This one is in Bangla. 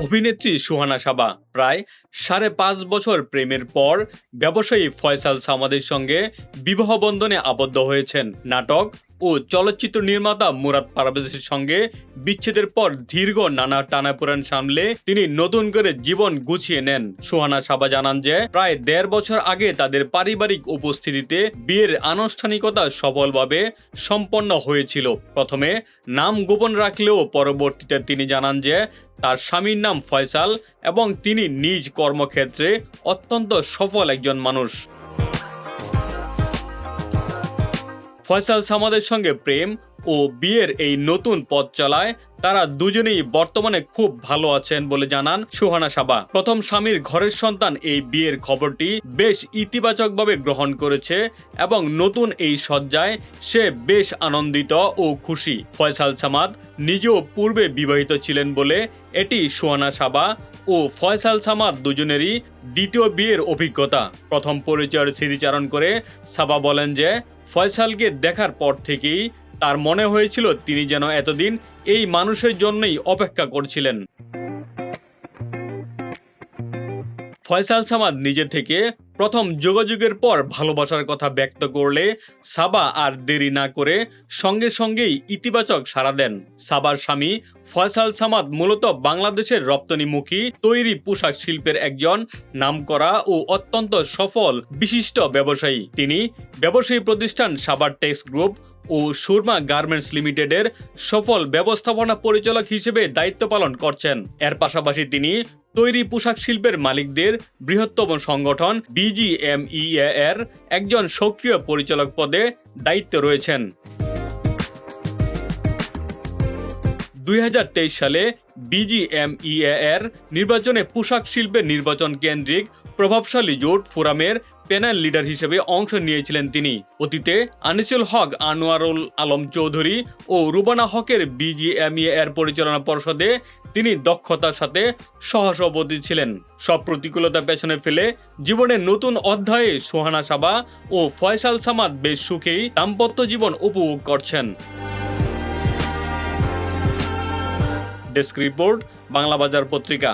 অভিনেত্রী সুহানা সাবা প্রায় ৫.৫ বছর প্রেমের পর ব্যবসায়ী ফয়সাল সামাদের সঙ্গে বিবাহ বন্ধনে আবদ্ধ হয়েছেন। নাটক ও চলচ্চিত্র নির্মাতা মুরাদ পারভেজের সঙ্গে বিচ্ছেদের পর দীর্ঘ নানা টানাপোড়েন সামলে তিনি নতুন করে জীবন গুছিয়ে নেন। সুহানা সাবা জানান যে প্রায় ১.৫ বছর আগে তাদের পারিবারিক উপস্থিতিতে বিয়ের আনুষ্ঠানিকতা সফলভাবে সম্পন্ন হয়েছিল। প্রথমে নাম গোপন রাখলেও পরবর্তীতে তিনি জানান যে তার স্বামীর নাম ফয়সাল এবং তিনি নিজ কর্মক্ষেত্রে অত্যন্ত সফল একজন মানুষ। ফয়সাল সামাদের সঙ্গে প্রেম ও বিয়ের এই নতুন পথ চলায় তারা দুজনেই বর্তমানে খুব ভালো আছেন বলে জানান সুহানা সাবা। প্রথম স্বামীর ঘরের সন্তান এই বিয়ের খবরটি বেশ ইতিবাচকভাবে গ্রহণ করেছে এবং নতুন এই সজ্জায় সে বেশ আনন্দিত ও খুশি। ফয়সাল সামাদ নিজেও পূর্বে বিবাহিত ছিলেন বলে এটি সুহানা সাবা ও ফয়সাল সামাদ দুজনেরই দ্বিতীয় বিয়ের অভিজ্ঞতা। প্রথম পরিচয়ের স্মৃতিচারণ করে সাবা বলেন যে ফয়সালকে দেখার পর থেকেই তার মনে হয়েছিল তিনি যেন এতদিন এই মানুষের জন্যই অপেক্ষা করছিলেন। ফয়সাল সামাদ নিজে থেকে প্রথম যোগাযোগের পর ভালোবাসার কথা ব্যক্ত করলে সাবা আর দেরি না করে সঙ্গে সঙ্গেই ইতিবাচক সাড়া দেন। সাবার স্বামী ফয়সাল সামাদ মূলত বাংলাদেশের রপ্তানিমুখী তৈরি পোশাক শিল্পের একজন নামকরা ও অত্যন্ত সফল বিশিষ্ট ব্যবসায়ী। তিনি ব্যবসায়ী প্রতিষ্ঠান সাবার টেক্স গ্রুপ ও সুরমা গার্মেন্টস লিমিটেডের সফল ব্যবস্থাপনা পরিচালক হিসেবে দায়িত্ব পালন করছেন। এর পাশাপাশি তিনি তৈরি পোশাক শিল্পের মালিকদের বৃহত্তম সংগঠন বিজিএমইএ এর একজন সক্রিয় পরিচালক পদে দায়িত্বে রয়েছেন। ২০২৩ সালে বিজিএমইএ এর নির্বাচনে পোশাক শিল্পের নির্বাচন কেন্দ্রিক প্রভাবশালী জোট ফোরামের প্যানেল লিডার হিসেবে অংশ নিয়েছিলেন তিনি। অতীতে আনিসুল হক, আনোয়ারুল আলম চৌধুরী ও রুবানা হকের বিজিএমইএ এর পরিচালনা পর্ষদে তিনি দক্ষতার সাথে সহসভাপতি ছিলেন। সব প্রতিকূলতা পেছনে ফেলে জীবনের নতুন অধ্যায়ে সুহানা সাবা ও ফয়সাল সামাদ বেশ সুখেই দাম্পত্য জীবন উপভোগ করছেন। ডেস্ক রিপোর্ট, বাংলা বাজার পত্রিকা।